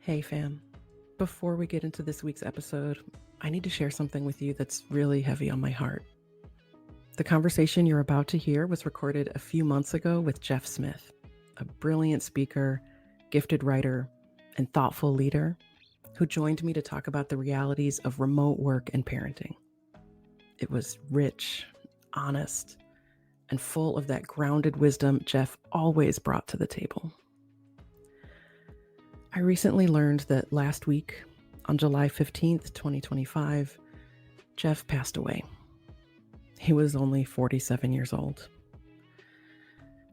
Hey fam, before we get into this week's episode, I need to share something with you that's really heavy on my heart. The conversation you're about to hear was recorded a few months ago with Jeff Smith, a brilliant speaker, gifted writer, and thoughtful leader who joined me to talk about the realities of remote work and parenting. It was rich, honest, and full of that grounded wisdom Jeff always brought to the table. I recently learned that last week, on July 15th, 2025, Jeff passed away. He was only 47 years old.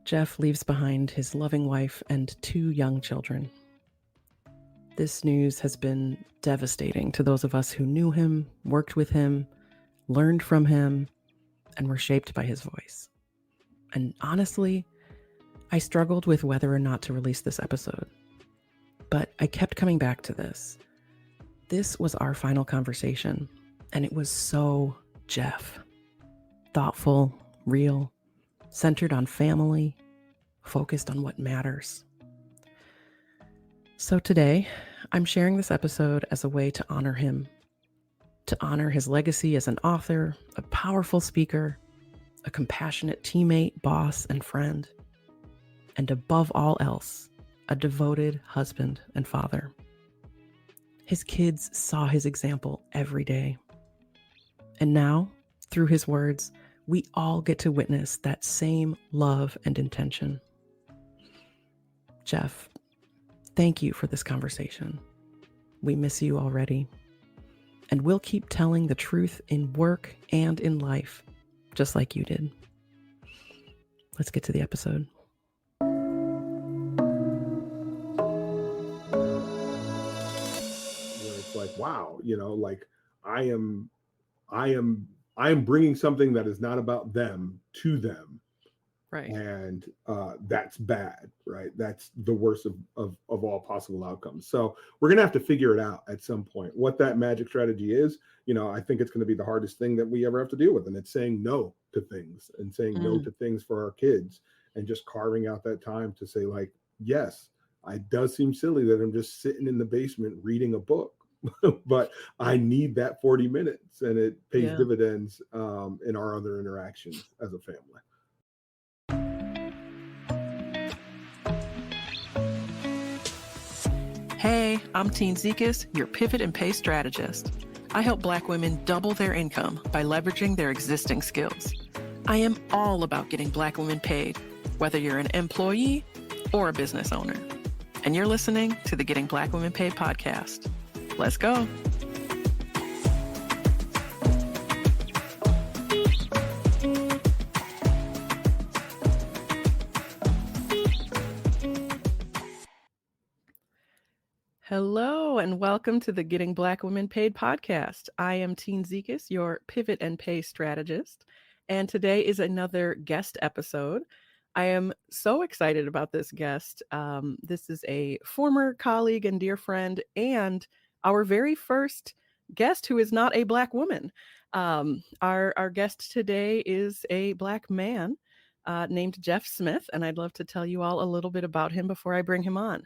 Jeff leaves behind his loving wife and 2 young children. This news has been devastating to those of us who knew him, worked with him, learned from him, and were shaped by his voice. And honestly, I struggled with whether or not to release this episode. But I kept coming back to this. This was our final conversation, and it was so Jeff. Thoughtful, real, centered on family, focused on what matters. So today, I'm sharing this episode as a way to honor him, to honor his legacy as an author, a powerful speaker, a compassionate teammate, boss, and friend, and above all else, a devoted husband and father. His kids saw his example every day. And now, through his words, we all get to witness that same love and intention. Jeff, thank you for this conversation. We miss you already. And we'll keep telling the truth in work and in life, just like you did. Let's get to the episode. Like, wow, like I am bringing something that is not about them to them. Right. And that's bad, right? That's the worst of all possible outcomes. So we're going to have to figure it out at some point. What that magic strategy is, I think it's going to be the hardest thing that we ever have to deal with. And it's saying no to things and saying no to things for our kids and just carving out that time to say, like, yes, it does seem silly that I'm just sitting in the basement reading a book. But I need that 40 minutes, and it pays dividends in our other interactions as a family. Hey, I'm Tine, your pivot and pay strategist. I help Black women double their income by leveraging their existing skills. I am all about getting Black women paid, whether you're an employee or a business owner. And you're listening to the Getting Black Women Paid podcast. Let's go. Hello, and welcome to the Getting Black Women Paid podcast. I am Tine, your pivot and pay strategist, and today is another guest episode. I am so excited about this guest. This is a former colleague and dear friend, and our very first guest who is not a Black woman. Our guest today is a Black man named Jeff Smith, and I'd love to tell you all a little bit about him before I bring him on.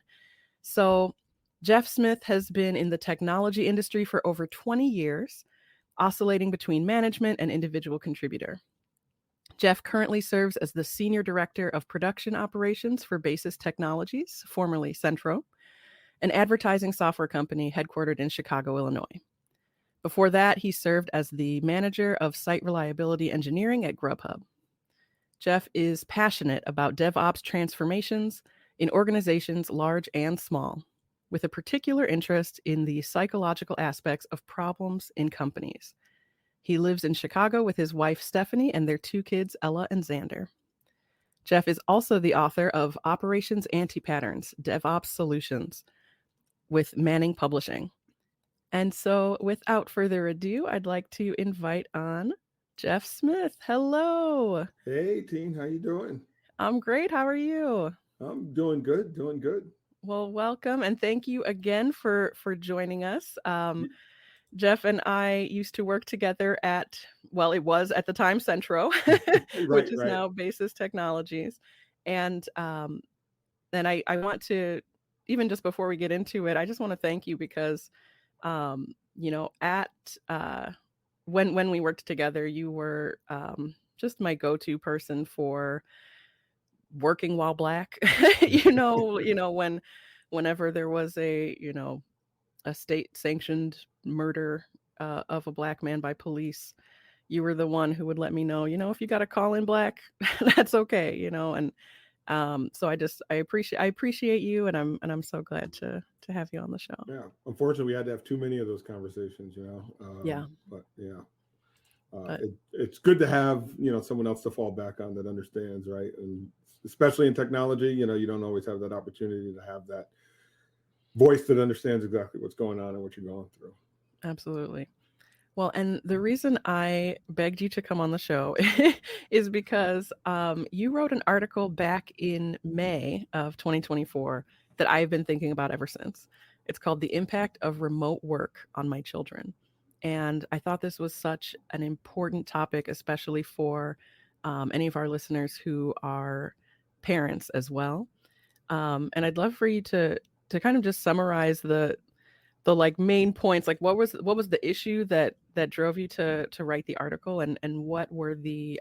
So Jeff Smith has been in the technology industry for over 20 years, oscillating between management and individual contributor. Jeff currently serves as the Senior Director of Production Operations for Basis Technologies, formerly Centro, an advertising software company headquartered in Chicago, Illinois. Before that, he served as the Manager of Site Reliability Engineering at Grubhub. Jeff is passionate about DevOps transformations in organizations large and small, with a particular interest in the psychological aspects of problems in companies. He lives in Chicago with his wife, Stephanie, and their 2 kids, Ella and Xander. Jeff is also the author of Operations Anti-Patterns, DevOps Solutions, with Manning Publishing. And so without further ado, I'd like to invite on Jeff Smith. Hello. Hey, Tine, how you doing? I'm great. How are you? I'm doing good. Well, welcome. And thank you again for joining us. Jeff and I used to work together at, well, it was at the time Centro, which is now Basis Technologies. And I want to even just before we get into it, I just want to thank you because, at when we worked together, you were just my go-to person for working while black. Whenever there was a state sanctioned murder of a black man by police, you were the one who would let me know, if you got to call in black, that's okay, and so I appreciate you, and I'm so glad to have you on the show. Yeah, unfortunately, we had to have too many of those conversations, Yeah, but yeah, but it's good to have someone else to fall back on that understands, right? And especially in technology, you don't always have that opportunity to have that voice that understands exactly what's going on and what you're going through. absolutely. Well, and the reason I begged you to come on the show is because you wrote an article back in May of 2024 that I've been thinking about ever since. It's called The Impact of Remote Work on My Children. And I thought this was such an important topic, especially for any of our listeners who are parents as well. And I'd love for you to kind of just summarize the like main points, like what was the issue that drove you to write the article, and what were the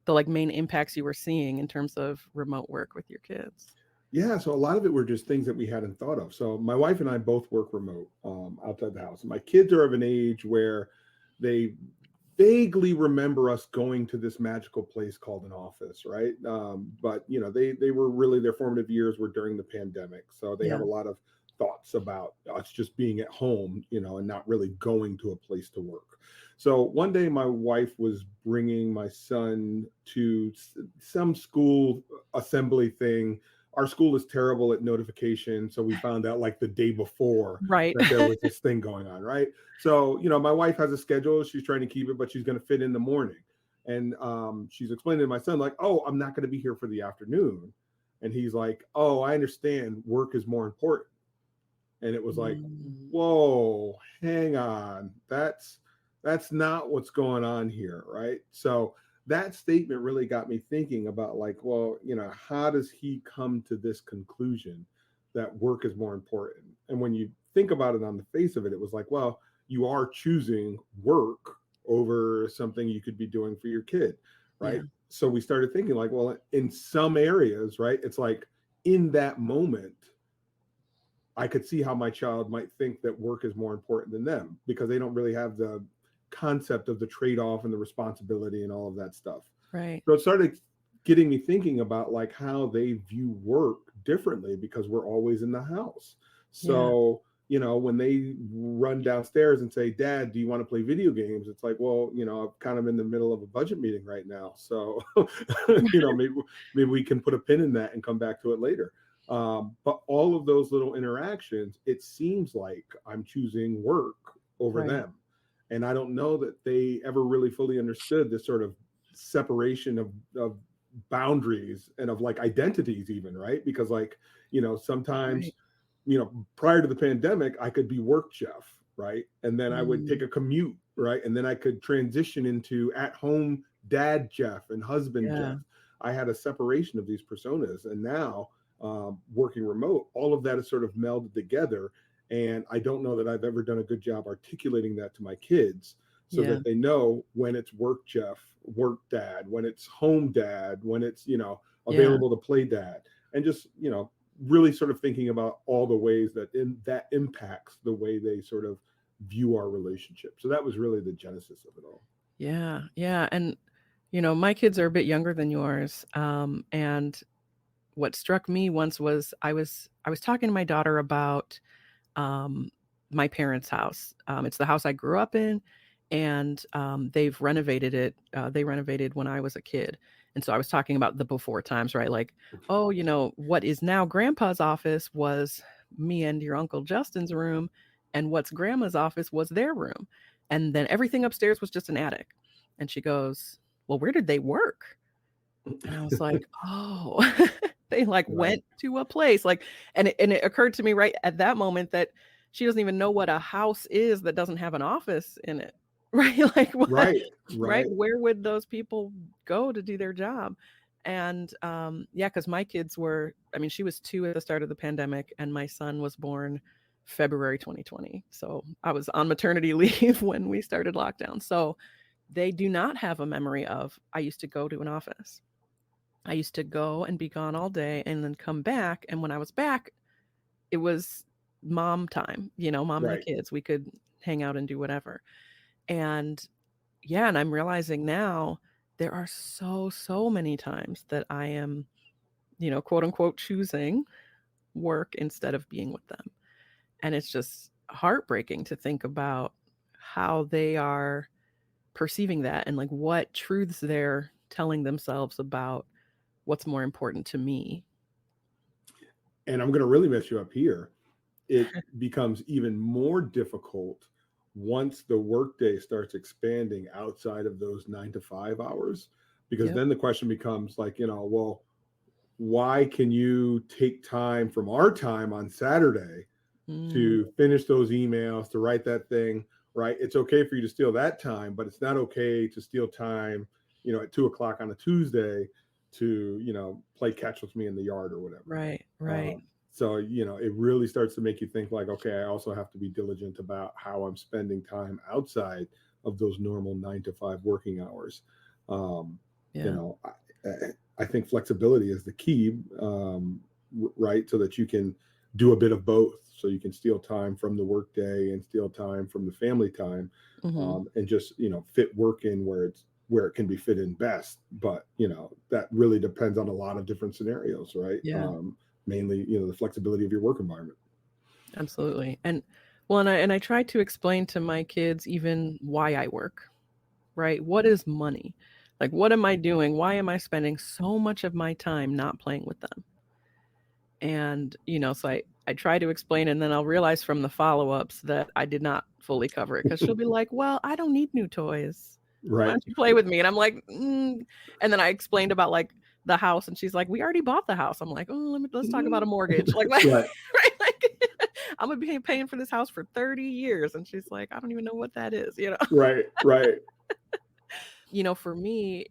like main impacts you were seeing in terms of remote work with your kids. Yeah, so a lot of it were just things that we hadn't thought of. So my wife and I both work remote outside the house. My kids are of an age where they vaguely remember us going to this magical place called an office, right? But they were really, their formative years were during the pandemic, so they have Yeah. a lot of thoughts about us just being at home, and not really going to a place to work. So one day, my wife was bringing my son to some school assembly thing. Our school is terrible at notification, so we found out like the day before Right. that there was this thing going on, right? So, my wife has a schedule. She's trying to keep it, but she's going to fit in the morning. And she's explaining to my son, like, oh, I'm not going to be here for the afternoon. And he's like, oh, I understand. Work is more important. And it was like, Mm, whoa, hang on. That's not what's going on here, right? So that statement really got me thinking about like, well, how does he come to this conclusion that work is more important? And when you think about it on the face of it, it was like, well, you are choosing work over something you could be doing for your kid, yeah. right? So we started thinking like, well, in some areas, right, it's like in that moment, I could see how my child might think that work is more important than them because they don't really have the concept of the trade-off and the responsibility and all of that stuff. Right. So it started getting me thinking about like how they view work differently because we're always in the house. Yeah. So, when they run downstairs and say, Dad, do you want to play video games? It's like, well, I'm kind of in the middle of a budget meeting right now. So, maybe we can put a pin in that and come back to it later. But all of those little interactions, it seems like I'm choosing work over Right. them. And I don't know that they ever really fully understood this sort of separation of boundaries and of like identities, even, right? Because like, sometimes, Right. prior to the pandemic, I could be work Jeff, right? And then I would take Mm, a commute, right? And then I could transition into at home dad Jeff and husband yeah. Jeff. I had a separation of these personas. And now, working remote, all of that is sort of melded together. And I don't know that I've ever done a good job articulating that to my kids so Yeah. that they know when it's work Jeff, work dad, when it's home dad, when it's, Yeah. available to play dad. And just, really sort of thinking about all the ways that impacts the way they sort of view our relationship. So that was really the genesis of it all. Yeah. Yeah. And my kids are a bit younger than yours. And what struck me once was I was talking to my daughter about um, my parents' house. It's the house I grew up in, and they've renovated it. They renovated when I was a kid, and so I was talking about the before times, right? Like, oh, what is now Grandpa's office was me and your Uncle Justin's room, and what's Grandma's office was their room, and then everything upstairs was just an attic. And she goes, "Well, where did they work?" And I was like, "Oh." They, like, Right. went to a place, like, and it occurred to me right at that moment that she doesn't even know what a house is that doesn't have an office in it, right? Like, what Right. right? Right. Where would those people go to do their job? And yeah, because my kids were, I mean, she was 2 at the start of the pandemic, and my son was born February 2020. So I was on maternity leave when we started lockdown. So they do not have a memory of, I used to go to an office. I used to go and be gone all day and then come back. And when I was back, it was mom time, mom and the Right. kids. We could hang out and do whatever. And yeah, and I'm realizing now there are so many times that I am, quote unquote, choosing work instead of being with them. And it's just heartbreaking to think about how they are perceiving that and like what truths they're telling themselves about what's more important to me. And I'm going to really mess you up here. It becomes even more difficult once the workday starts expanding outside of those 9 to 5 hours, because Yep. then the question becomes like, well, why can you take time from our time on Saturday Mm, to finish those emails, to write that thing, right? It's okay for you to steal that time, but it's not okay to steal time, at 2 o'clock on a Tuesday to, play catch with me in the yard or whatever. right, right. So, it really starts to make you think like, okay, I also have to be diligent about how I'm spending time outside of those normal 9 to 5 working hours. Um, you Yeah. know, I think flexibility is the key, right? So that you can do a bit of both. So you can steal time from the workday and steal time from the family time, Hmm. and just, fit work in where it can be fit in best. But, that really depends on a lot of different scenarios, right? Yeah, Mainly, the flexibility of your work environment. absolutely. And well, and I try to explain to my kids even why I work, right? What is money? Like, what am I doing? Why am I spending so much of my time not playing with them? And, so I try to explain, and then I'll realize from the follow-ups that I did not fully cover it because she'll be like, well, I don't need new toys. Why Right. don't you play with me? And I'm like, And then I explained about like the house, and she's like, we already bought the house. I'm like, oh, let's talk about a mortgage. Like, Right. right? Like, I'm gonna be paying for this house for 30 years. And she's like, I don't even know what that is. Right. Right. For me,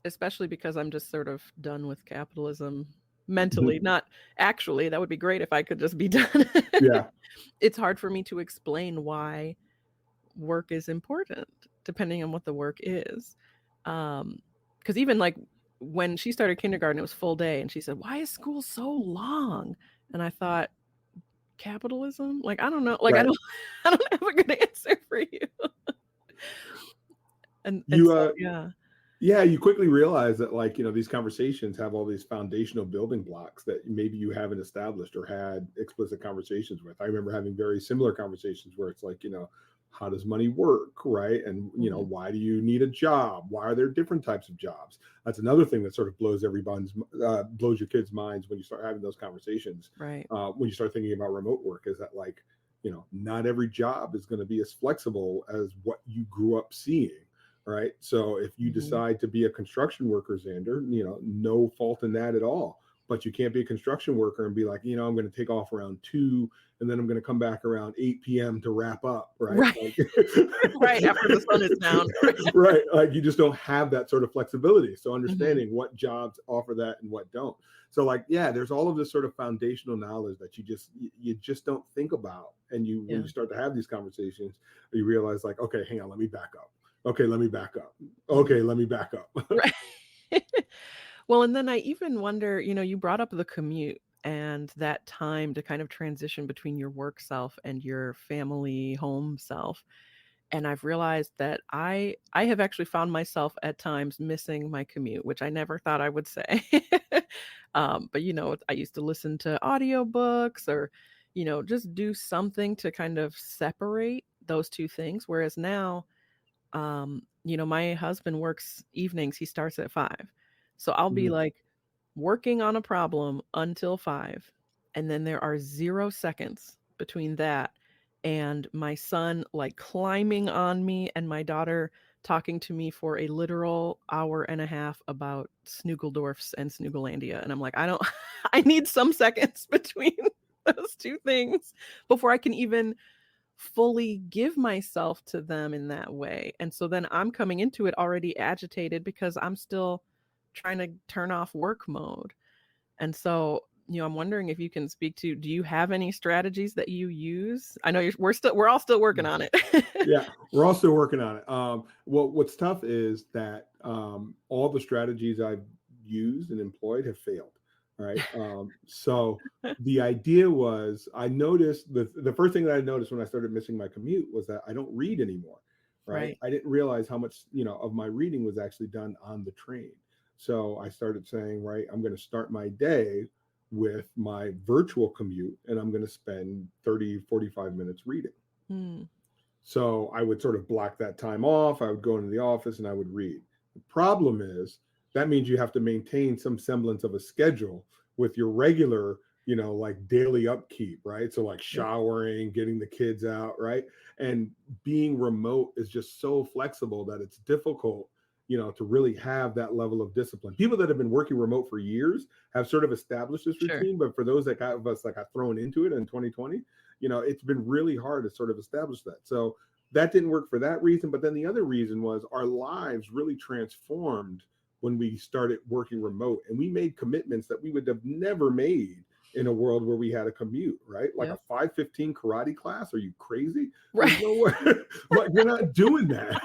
especially because I'm just sort of done with capitalism mentally, Mhm. not actually. That would be great if I could just be done. Yeah. It's hard for me to explain why work is important, depending on what the work is. Because even like when she started kindergarten, it was full day, and she said, "Why is school so long?" And I thought, capitalism? Like, I don't know. Like, I Right. don't, I don't have a good answer for you. And You so, yeah. Yeah, you quickly realize that, like, these conversations have all these foundational building blocks that maybe you haven't established or had explicit conversations with. I remember having very similar conversations where it's like, how does money work, right? And Mhm. why do you need a job? Why are there different types of jobs? That's another thing that sort of blows your kids' minds when you start having those conversations. Right. When you start thinking about remote work, is that like, not every job is going to be as flexible as what you grew up seeing. Right. So if you Mhm. decide to be a construction worker, Xander, no fault in that at all. But you can't be a construction worker and be like, I'm going to take off around 2 and then I'm going to come back around 8 p.m. to wrap up. Right. Right. Like, Right. After the sun is down. right. Like you just don't have that sort of flexibility. So Mhm. understanding what jobs offer that and what don't. So like, yeah, there's all of this sort of foundational knowledge that you just don't think about. And when Yeah. you start to have these conversations, you realize like, okay, hang on, let me back up. Okay, let me back up. Mhm. Okay, let me back up. Right. Well, and then I even wonder, you brought up the commute and that time to kind of transition between your work self and your family home self. And I've realized that I have actually found myself at times missing my commute, which I never thought I would say. But I used to listen to audiobooks or, just do something to kind of separate those two things. Whereas now, my husband works evenings, he starts at 5. So I'll be Mhm. like working on a problem until 5. And then there are 0 seconds between that and my son like climbing on me and my daughter talking to me for a literal hour and a half about Snoogledorfs and Snoogalandia. And I'm like, I don't, I need some seconds between those two things before I can even fully give myself to them in that way. And so then I'm coming into it already agitated because I'm still trying to turn off work mode. And so, I'm wondering if you can speak to, do you have any strategies that you use? I know we're all still working on it. Yeah, we're all still working on it. What's tough is that all the strategies I've used and employed have failed. Right. So the idea was, I noticed the first thing that I noticed when I started missing my commute was that I don't read anymore. Right. Right. I didn't realize how much, of my reading was actually done on the train. So I started saying, right, I'm going to start my day with my virtual commute, and I'm going to spend 30, 45 minutes reading. Mm, So I would sort of block that time off. I would go into the office and I would read. The problem is that means you have to maintain some semblance of a schedule with your regular, like daily upkeep, right? So like yep. showering, getting the kids out, right? And being remote is just so flexible that it's difficult, to really have that level of discipline. People that have been working remote for years have sort of established this Sure. routine, but for those that got us like got thrown into it in 2020, it's been really hard to sort of establish that. So that didn't work for that reason. But then the other reason was our lives really transformed when we started working remote, and we made commitments that we would have never made in a world where we had a commute, right? Like a Yep. 5:15 karate class. Are you crazy? There's Right. no way. Like, we're not doing that.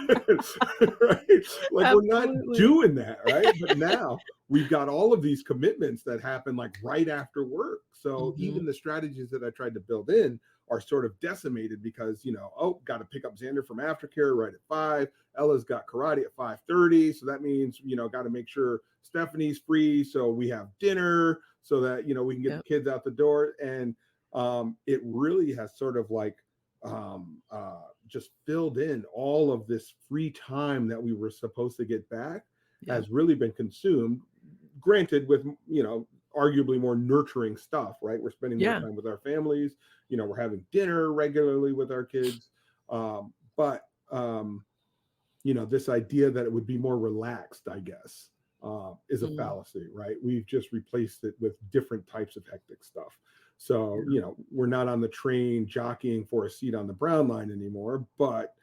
Right? Like, we're not Absolutely. doing that, right? But now we've got all of these commitments that happen like right after work. So Hmm. even the strategies that I tried to build in are sort of decimated because, oh, got to pick up Xander from aftercare right at 5. Ella's got karate at 5:30. So that means, got to make sure Stephanie's free. So we have dinner so that, we can get the Yep. kids out the door. And it really has sort of like just filled in all of this free time that we were supposed to get back Yep. has really been consumed, granted with, arguably more nurturing stuff, right? We're spending more Yeah. time with our families, we're having dinner regularly with our kids. But this idea that it would be more relaxed, I guess, is a Mm, fallacy, right? We've just replaced it with different types of hectic stuff. So, yeah. we're not on the train jockeying for a seat on the brown line anymore, but,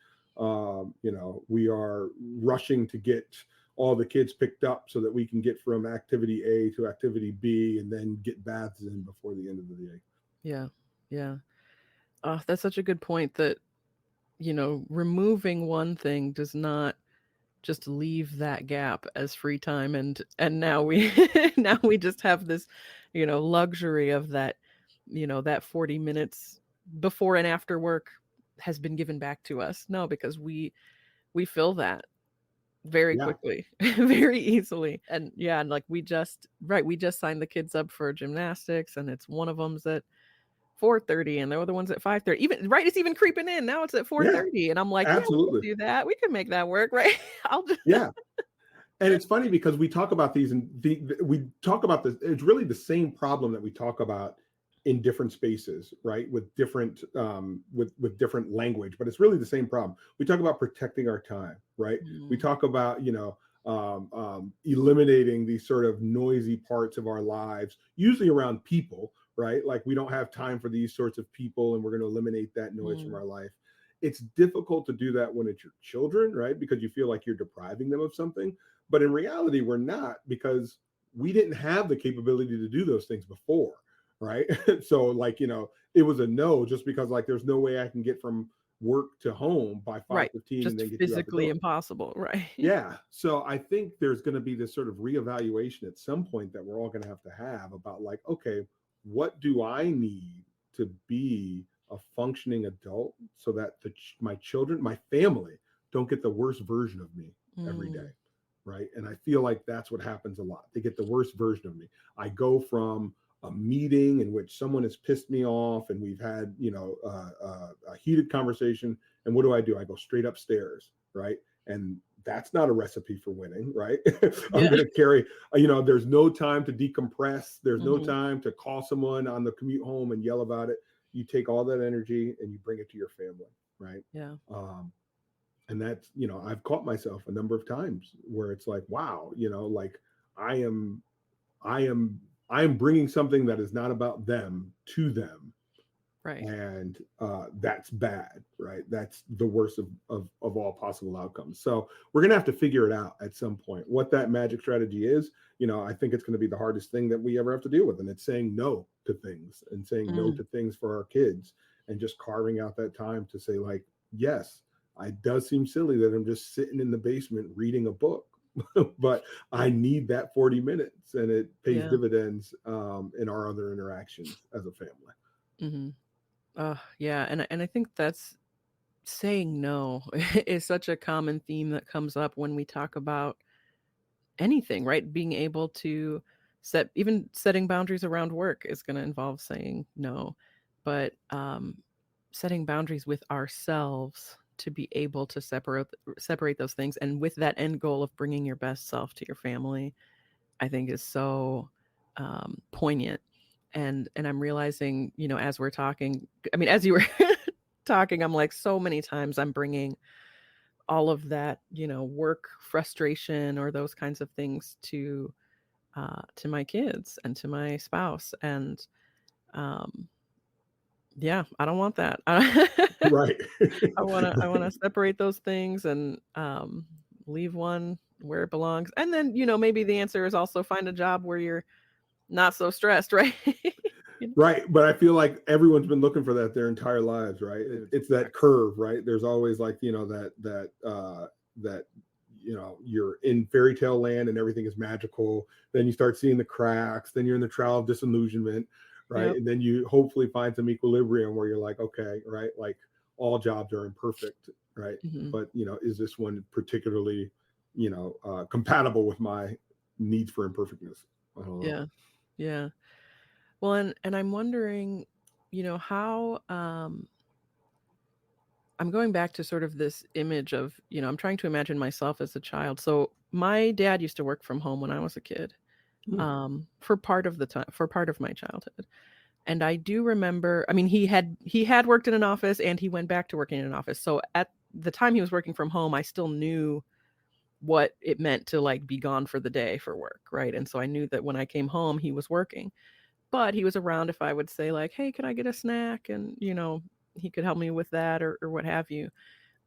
we are rushing to get all the kids picked up so that we can get from activity A to activity B and then get baths in before the end of the day. Yeah. Yeah. That's such a good point that, removing one thing does not just leave that gap as free time, and now we now we just have this, luxury of that, that 40 minutes before and after work has been given back to us. No, because we fill that very Yeah. quickly, very easily. And yeah, and like we just signed the kids up for gymnastics, and it's one of them's at 4:30 and the other one's at 5:30. Even right, it's even creeping in. Now it's at Yeah, 4:30 and I'm like, "Yeah, we can absolutely. do that. We can make that work, right?" I'll just Yeah. And it's funny because we talk about these and we talk about this. It's really the same problem that we talk about in different spaces, right? With different with different language, but it's really the same problem. We talk about protecting our time, right? We Mm, talk about eliminating these sort of noisy parts of our lives, usually around people, right? Like we don't have time for these sorts of people, and we're going to eliminate that noise from mm, our life. It's difficult to do that when it's your children, right? Because you feel like you're depriving them of something. But in reality, we're not, because we didn't have the capability to do those things before, right? So, like, it was a no, just because like there's no way I can get from work to home by right. 5:15 and Just then get you out the physically door. impossible, right? Yeah. So I think there's going to be this sort of reevaluation at some point that we're all going to have about like, okay, what do I need to be a functioning adult so that my children, my family, don't get the worst version of me every day, Mm, right? And I feel like that's what happens a lot. They get the worst version of me. I go from a meeting in which someone has pissed me off and we've had, a heated conversation, and what do? I go straight upstairs, right? And that's not a recipe for winning, right? I'm yeah. going to carry, there's no time to decompress. There's no Mhm. time to call someone on the commute home and yell about it. You take all that energy and you bring it to your family, right? Yeah. Um, and that's, I've caught myself a number of times where it's like, wow, like I am, I am bringing something that is not about them to them Right. and that's bad, right? That's the worst of all possible outcomes. So we're going to have to figure it out at some point. What that magic strategy is, I think it's going to be the hardest thing that we ever have to deal with. And it's saying no to things and saying no Mm, to things for our kids and just carving out that time to say, like, yes, it does seem silly that I'm just sitting in the basement reading a book. But I need that 40 minutes and it pays yeah. dividends in our other interactions as a family. Hmm. Yeah. And I think that's saying no is such a common theme that comes up when we talk about anything, right? Being able to even setting boundaries around work is going to involve saying no, but setting boundaries with ourselves to be able to separate those things, and with that end goal of bringing your best self to your family, I think is so poignant. And I'm realizing, as we're talking, I mean, as you were talking, I'm like, so many times I'm bringing all of that, work frustration or those kinds of things to my kids and to my spouse. And um, yeah, I don't want that. Right. I want to separate those things and leave one where it belongs. And then, maybe the answer is also find a job where you're not so stressed, right? You know? Right, but I feel like everyone's been looking for that their entire lives, right? It's that curve, right? There's always like that you're in fairy tale land and everything is magical. Then you start seeing the cracks. Then you're in the trial of disillusionment, right? Yep. And then you hopefully find some equilibrium where you're like, okay, right, like all jobs are imperfect, right? Hmm. But is this one particularly compatible with my needs for imperfectness? I don't know. Yeah. Yeah. Well, and I'm wondering, how I'm going back to sort of this image of, I'm trying to imagine myself as a child. So my dad used to work from home when I was a kid, Hmm. for part of the time, for part of my childhood. And I do remember, I mean, he had worked in an office and he went back to working in an office. So at the time he was working from home, I still knew what it meant to like be gone for the day for work, right? And so I knew that when I came home, he was working, but he was around if I would say like, "Hey, can I get a snack?" And he could help me with that or what have you.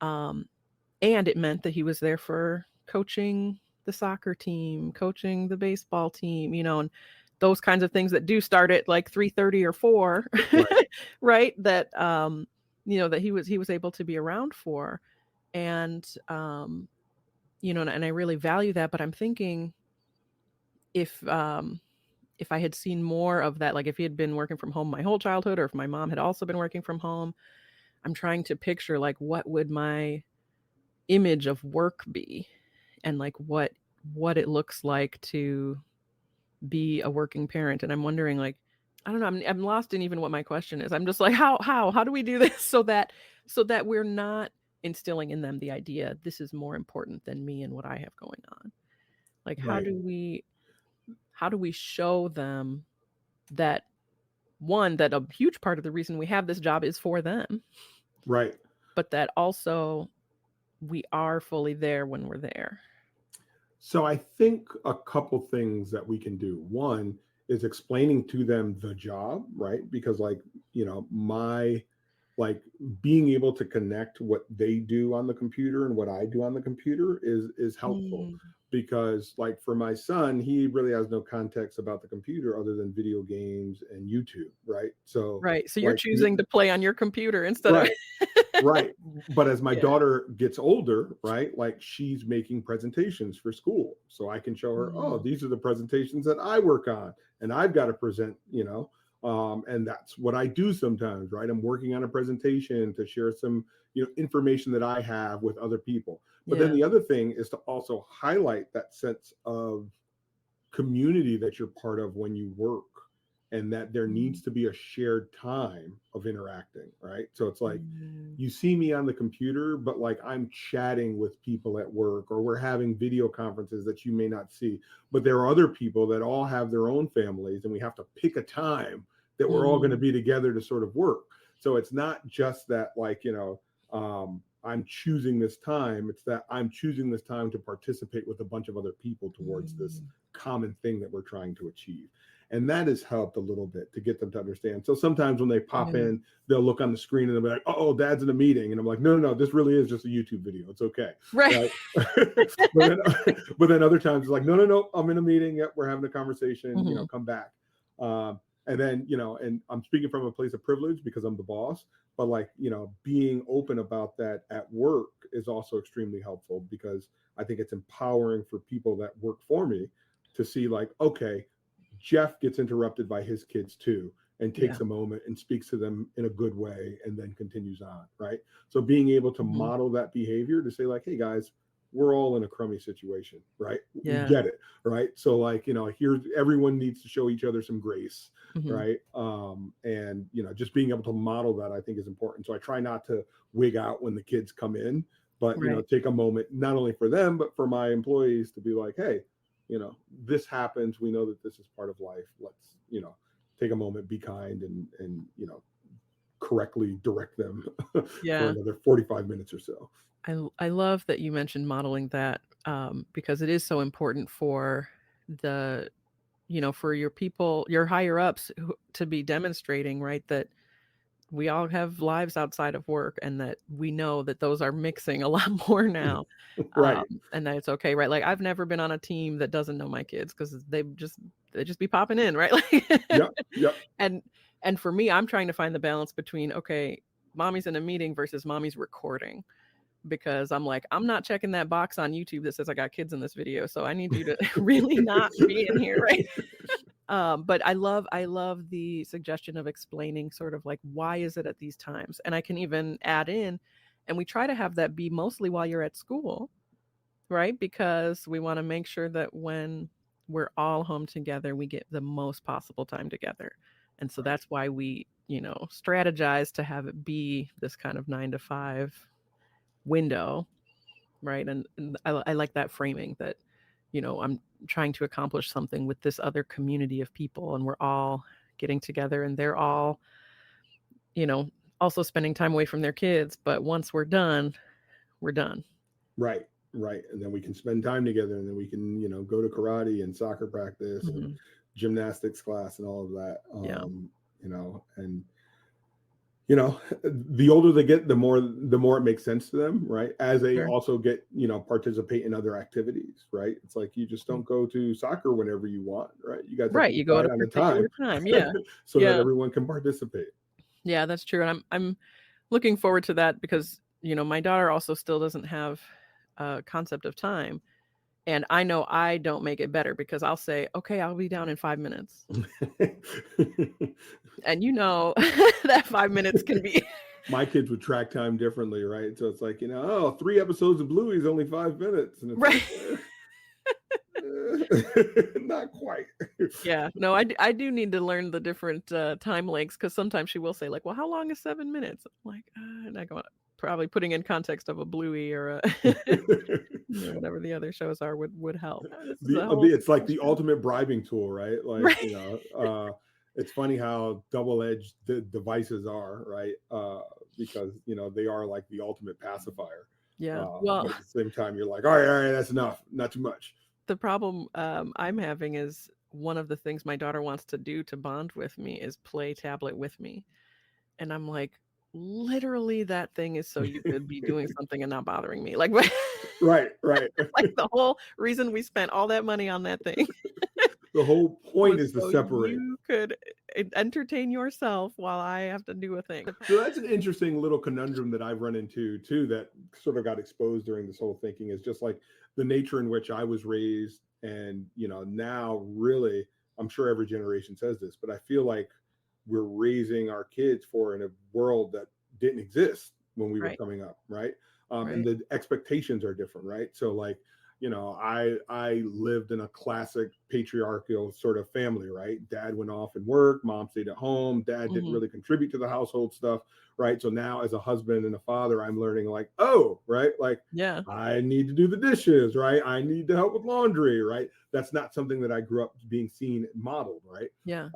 Um, and it meant that he was there for coaching the soccer team, coaching the baseball team, and those kinds of things that do start at like 3:30 or 4, Right. right? That that he was able to be around for. And and I really value that, but I'm thinking if if I had seen more of that, like if he had been working from home my whole childhood, or if my mom had also been working from home, I'm trying to picture like what would my image of work be, and like what it looks like to be a working parent. And I'm wondering, like, I don't know, I'm lost in even what my question is. I'm just like, how do we do this so that we're not instilling in them the idea this is more important than me and what I have going on. Like, Right. how do we show them that, one, that a huge part of the reason we have this job is for them, Right. but that also we are fully there when we're there. So I think a couple things that we can do. One is explaining to them the job, right? Because my like being able to connect what they do on the computer and what I do on the computer is helpful Mm. because like for my son, he really has no context about the computer other than video games and YouTube, right? So Right. So you're like the choosing to play on your computer instead of right. Right. But as my Yeah. daughter gets older, right, like she's making presentations for school. So I can show her, oh, Mm. these are the presentations that I work on and I've got to present, and that's what I do sometimes, right? I'm working on a presentation to share some, information that I have with other people. But then Yeah. the other thing is to also highlight that sense of community that you're part of when you work and that there Mm. needs to be a shared time of interacting, right? So it's like Mm. you see me on the computer, but like I'm chatting with people at work or we're having video conferences that you may not see. But there are other people that all have their own families and we have to pick a time that we're all going to Mm. be together to sort of work. So it's not just that like, I'm choosing this time. It's that I'm choosing this time to participate with a bunch of other people towards this Mm. common thing that we're trying to achieve. And that has helped a little bit to get them to understand. So sometimes when they pop Yeah. in, they'll look on the screen and they'll be like, oh, dad's in a meeting. And I'm like, no, this really is just a YouTube video. It's okay. Right. Right. but then other times it's like, no, I'm in a meeting. Yep, we're having a conversation, Mhm. come back. And then, and I'm speaking from a place of privilege because I'm the boss, but like, being open about that at work is also extremely helpful, because I think it's empowering for people that work for me to see like, okay, Jeff gets interrupted by his kids too, and Yeah. takes a moment and speaks to them in a good way and then continues on. Right. So being able to Mhm. model that behavior to say like, hey guys, we're all in a crummy situation, right? We Yeah. get it, right? So like, here's, everyone needs to show each other some grace, Mhm. right? And just being able to model that, I think, is important. So I try not to wig out when the kids come in, but Right. take a moment not only for them but for my employees to be like, hey, this happens. We know that this is part of life. Let's take a moment, be kind, and correctly direct them for Yeah. another 45 minutes or so. I love that you mentioned modeling that, because it is so important for the, for your people, your higher ups to be demonstrating, right, that we all have lives outside of work, and that we know that those are mixing a lot more now, Right. and that it's okay, right? Like I've never been on a team that doesn't know my kids, because they just be popping in, right? Like, Yep. Yep. and and for me, I'm trying to find the balance between, okay, mommy's in a meeting versus mommy's recording, because I'm like, I'm not checking that box on YouTube that says I got kids in this video, so I need you to really not be in here, right? But I love the suggestion of explaining sort of like, why is it at these times? And I can even add in, and we try to have that be mostly while you're at school, right? Because we want to make sure that when we're all home together, we get the most possible time together. And so Right. that's why we, strategize to have it be this kind of 9 to 5 window, right? And I like that framing, that, I'm trying to accomplish something with this other community of people, and we're all getting together, and they're all, you know, also spending time away from their kids. But once we're done, we're done. Right. Right. And then we can spend time together, and then we can, go to karate and soccer practice and Mhm. gymnastics class and all of that. Yeah. And the older they get, the more it makes sense to them, right? As they Sure. also get, participate in other activities, right? It's like you just don't go to soccer whenever you want, right? You guys have Right. to You go at decide a on a particular time time. Yeah. so that Yeah. everyone can participate. Yeah, that's true. And I'm looking forward to that, because, my daughter also still doesn't have a concept of time. And I know I don't make it better, because I'll say, okay, I'll be down in 5 minutes. And that 5 minutes can be My kids would track time differently, right? So it's like, 3 episodes of Bluey is only 5 minutes. And it's right. like, not quite. Yeah. No, I do need to learn the different time lengths, because sometimes she will say, like, well, how long is 7 minutes? I'm like, and I go, probably putting in context of a Bluey or a, whatever the other shows are would help. This is a whole It's like the discussion. ultimate bribing tool, right? Like, Right. it's funny how double-edged the devices are, right? Because they are like the ultimate pacifier. Yeah. Well, But at the same time, you're like, all right, that's enough, not too much. the problem I'm having is, one of the things my daughter wants to do to bond with me is play tablet with me. And I'm like, literally, that thing is so you could be doing something and not bothering me. Like, Right, right. like the whole reason we spent all that money on that thing The whole point was is to so separate. you could entertain yourself while I have to do a thing. So that's an interesting little conundrum that I've run into too, that sort of got exposed during this whole thinking, is just like the nature in which I was raised. And now really, I'm sure every generation says this, but I feel like we're raising our kids for in a world that didn't exist when we were Right. coming up, right? And Right. the expectations are different, right? So like, I lived in a classic patriarchal sort of family, right? Dad went off and worked, mom stayed at home, dad didn't Hmm. really contribute to the household stuff, right? So now as a husband and a father, I'm learning like, oh, right, like Yeah. I need to do the dishes, right? I need to help with laundry, right? That's not something that I grew up being seen modeled, right? Yeah.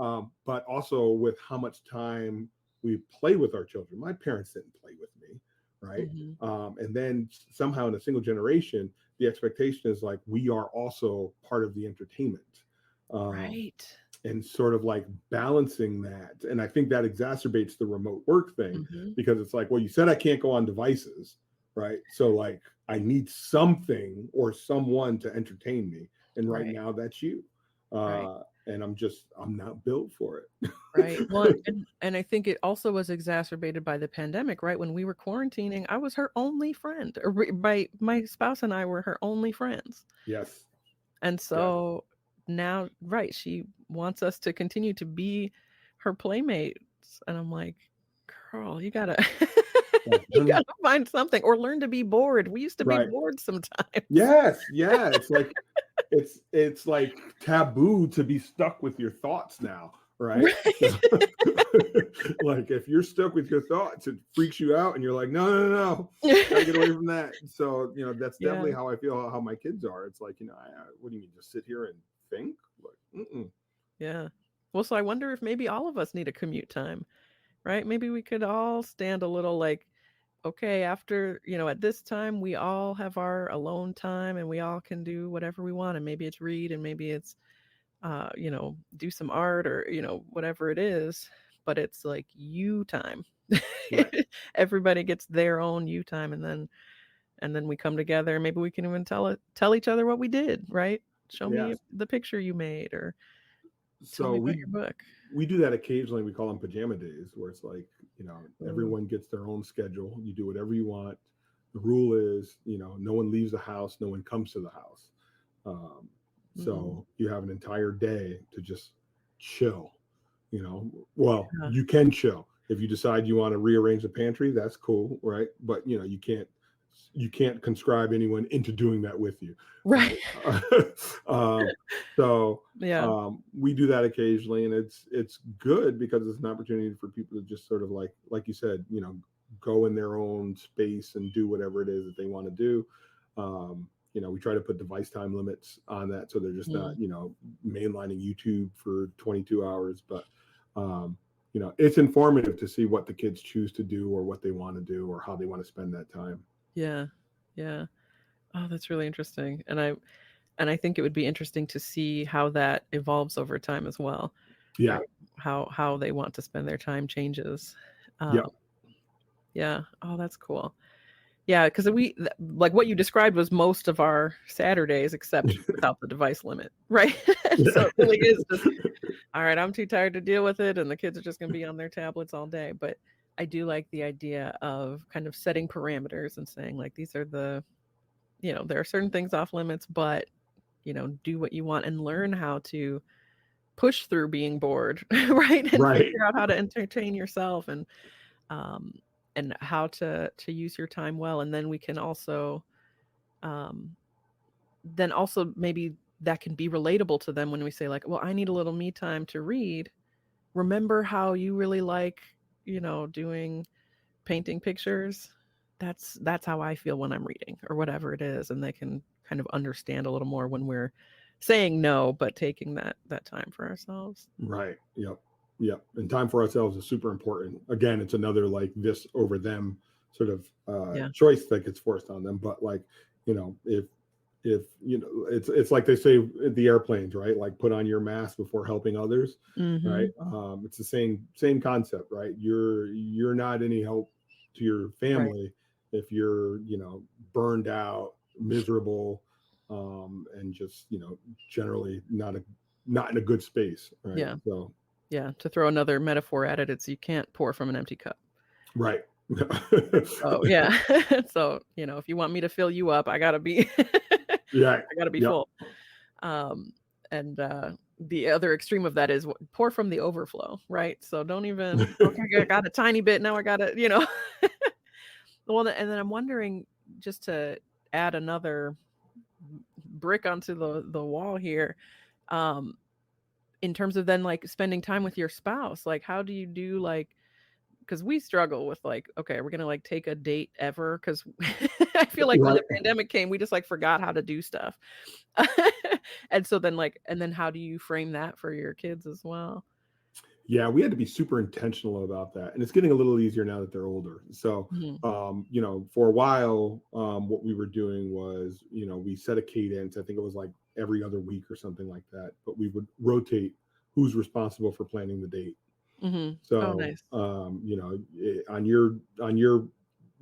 But also with how much time we play with our children. My parents didn't play with me, right? Hmm. And then somehow in a single generation, the expectation is like we are also part of the entertainment. Um, Right. and sort of like balancing that. And I think that exacerbates the remote work thing, Mhm. because it's like, well, you said I can't go on devices, right? So like I need something or someone to entertain me. And right Right, now that's you. right, And I'm not built for right. Well, it. and I think it also was exacerbated by the pandemic, right? When we were quarantining, I was her only friend, or my spouse and I were her only friends. Yes. And Yes. so now, right, she wants us to continue to be her playmates. And I'm like, girl, you gotta you Mhm. gotta find something or learn to be bored. We used to be Right. bored sometimes. Yes. Yeah. It's like it's like taboo to be stuck with your thoughts now, right? So, Right. like if you're stuck with your thoughts, it freaks you out, and you're like, no, no, no, no, gotta get away from that. So that's definitely Yeah. how I feel how my kids are. It's like, what do you mean, just sit here and think? Like, mm-mm. Yeah. Well, so I wonder if maybe all of us need a commute time, right? Maybe we could all stand a little like, okay, after, at this time, we all have our alone time and we all can do whatever we want. And maybe it's read and maybe it's, do some art or, whatever it is. But it's like you time. Right. Everybody gets their own you time, and then we come together. Maybe we can even tell each other what we did, right? Show Yeah. me the picture you made, or tell So me about your book. we do that occasionally. We call them pajama days, where it's like, Ooh. everyone gets their own schedule. You do whatever you want. The rule is, no one leaves the house, no one comes to the house. Um, Mm. so you have an entire day to just chill. Well, Yeah. you can chill if you decide you want to rearrange the pantry. That's cool, right? But you can't conscribe anyone into doing that with you, Right. right? um, so Yeah. we do that occasionally, and it's good because it's an opportunity for people to just sort of like you said, go in their own space and do whatever it is that they want to do. We try to put device time limits on that, so they're just not, Mm. mainlining YouTube for 22 hours. But it's informative to see what the kids choose to do, or what they want to do, or how they want to spend that time. Yeah. Yeah. Oh, that's really interesting. And I think it would be interesting to see how that evolves over time as well, Yeah. right? How they want to spend their time changes. Um, Yep. yeah. Oh, that's cool. Yeah, because like what you described was most of our Saturdays, except without the device limit, right? So it really is just, all right, I'm too tired to deal with it, and the kids are just going to be on their tablets all day. But I do like the idea of kind of setting parameters and saying, like, these are there are certain things off limits, but, do what you want and learn how to push through being bored, right? And Right. figure out how to entertain yourself, um, and how to use your time well. And then we can also, um, maybe that can be relatable to them when we say, like, well, I need a little me time to read. Remember how you really like, doing painting pictures? That's how I feel when I'm reading, or whatever it is. And they can kind of understand a little more when we're saying no, but taking that time for ourselves. Right. Yep. Yep. And time for ourselves is super important. Again, it's another like this over them sort of Yeah. choice that gets forced on them. But like, if it's like they say at the airplanes, right? Like, put on your mask before helping others, right? Mhm. It's the same concept, right? You're not any help to your Right. family if you're burned out, miserable, and just generally not in a good space, right? Yeah. So Yeah, to throw another metaphor at it, it's you can't pour from an empty cup. right. Oh, yeah. So, if you want me to fill you up, I gotta be Yeah. I gotta be Yep. full. Um, and, the other extreme of that is pour from the overflow, right? So don't even, "Okay, I got a tiny bit, now I gotta," Well, and then I'm wondering, just to add another brick onto the wall here, um, in terms of then, like, spending time with your spouse, like, how do you do, like, because we struggle with, like, okay, we're gonna, like, take a date ever, because I feel like when Right. the pandemic came, we just, like, forgot how to do stuff. And so then, like, and then how do you frame that for your kids as well? Yeah, we had to be super intentional about that, and it's getting a little easier now that they're older. So, Mhm. for a while, what we were doing was, we set a cadence. I think it was like every other week or something like that. But we would rotate who's responsible for planning the date. Mm-hmm. Oh, So, nice. on your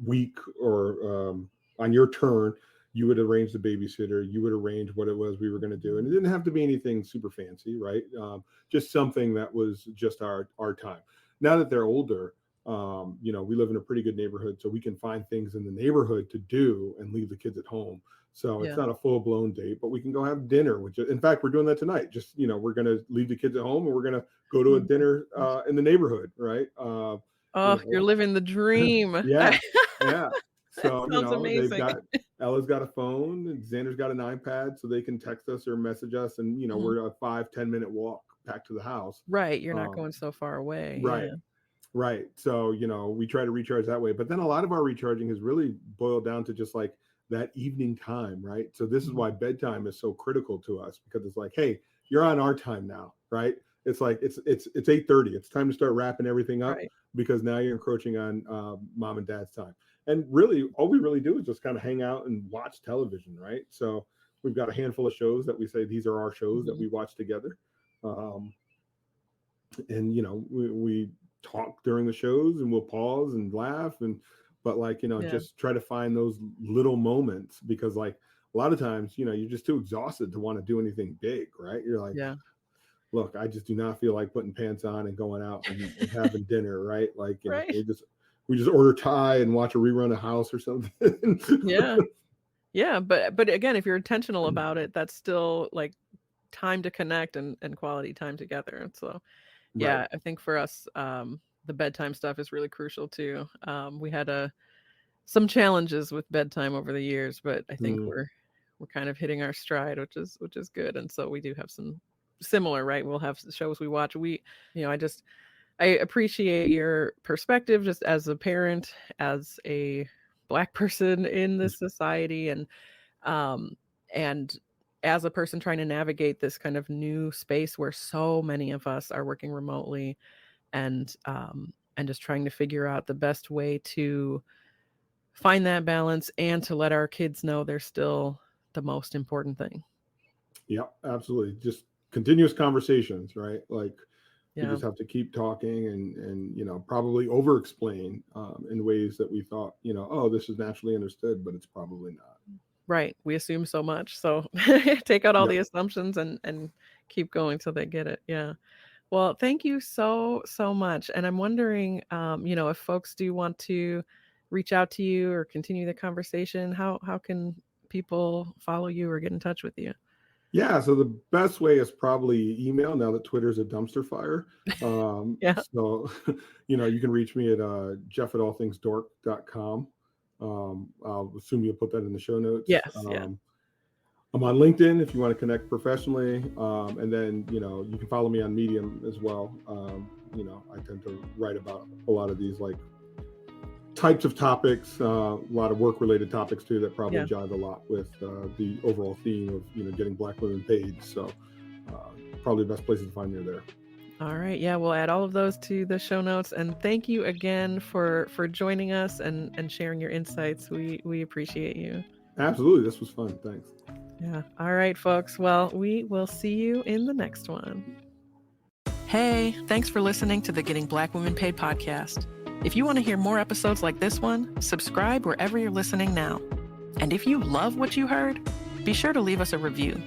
week, or on your turn, you would arrange the babysitter. You would arrange what it was we were going to do, and it didn't have to be anything super fancy, right? Just something that was just our time. Now that they're older, we live in a pretty good neighborhood, so we can find things in the neighborhood to do and leave the kids at home. So it's Yeah. not a full blown date, but we can go have dinner. Which, in fact, we're doing that tonight. Just we're going to leave the kids at home, and we're going to go to a Oh, dinner nice. in the neighborhood, right? Oh, you're living the dream. Yeah, yeah. So, Sounds they've amazing. got Ella's got a phone and Xander's got an iPad, so they can text us or message us, and Mhm. we're a 5-10 minute walk back to the house. Right, you're not Um, going so far away. right, Yeah. right. So, we try to recharge that way. But then a lot of our recharging has really boiled down to just like that evening time, right? So this is Mhm. why bedtime is so critical to us, because it's like, hey, you're on our time now, right? It's like it's 8:30. It's time to start wrapping everything up, Right. because now you're encroaching on mom and dad's time. And really, all we really do is just kind of hang out and watch television, right? So we've got a handful of shows that we say these are our shows that Mhm. we watch together. Um, and we talk during the shows, and we'll pause and laugh, and but like Yeah. just try to find those little moments, because like a lot of times you're just too exhausted to want to do anything big, right? You're like, Yeah. look, I just do not feel like putting pants on and going out and having dinner, right? Like, Right. we just order Thai and watch a rerun of House or something. Yeah. Yeah, but again, if you're intentional about it, that's still like time to connect and quality time together. And so, Right. yeah, I think for us, the bedtime stuff is really crucial too. We had some challenges with bedtime over the years, but I think Mm, we're kind of hitting our stride, which is good. And so we do have some similar, right? We'll have shows we watch. I appreciate your perspective just as a parent, as a Black person in this society, um, and as a person trying to navigate this kind of new space where so many of us are working remotely, and just trying to figure out the best way to find that balance and to let our kids know they're still the most important thing. yeah, absolutely. Just continuous conversations, right? Like, we Yeah. just have to keep talking, and probably over explain in ways that we thought, oh, this is naturally understood, but it's probably not. Right. We assume so much. So take out all Yeah. the assumptions and keep going till they get it. Yeah. Well, thank you so, so much. And I'm wondering, if folks do want to reach out to you or continue the conversation, how can people follow you or get in touch with you? Yeah, so the best way is probably email, now that Twitter's a dumpster fire. Yeah. So, you can reach me at jeff@allthingsdork.com. I'll assume you'll put that in the show notes. Yes. Yeah. I'm on LinkedIn if you want to connect professionally. And then, you can follow me on Medium as well. I tend to write about a lot of these like types of topics, a lot of work related topics too, that probably Yeah. jive a lot with the overall theme of getting Black women paid. So probably the best places to find me are there. All right. Yeah, we'll add all of those to the show notes. And thank you again for joining us and sharing your insights. We appreciate you. Absolutely, this was fun. Thanks. Yeah. All right, folks. Well, we will see you in the next one. Hey, thanks for listening to the Getting Black Women Paid podcast. If you want to hear more episodes like this one, subscribe wherever you're listening now. And if you love what you heard, be sure to leave us a review.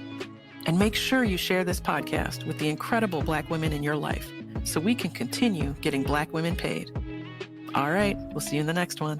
And make sure you share this podcast with the incredible Black women in your life so we can continue getting Black women paid. All right, we'll see you in the next one.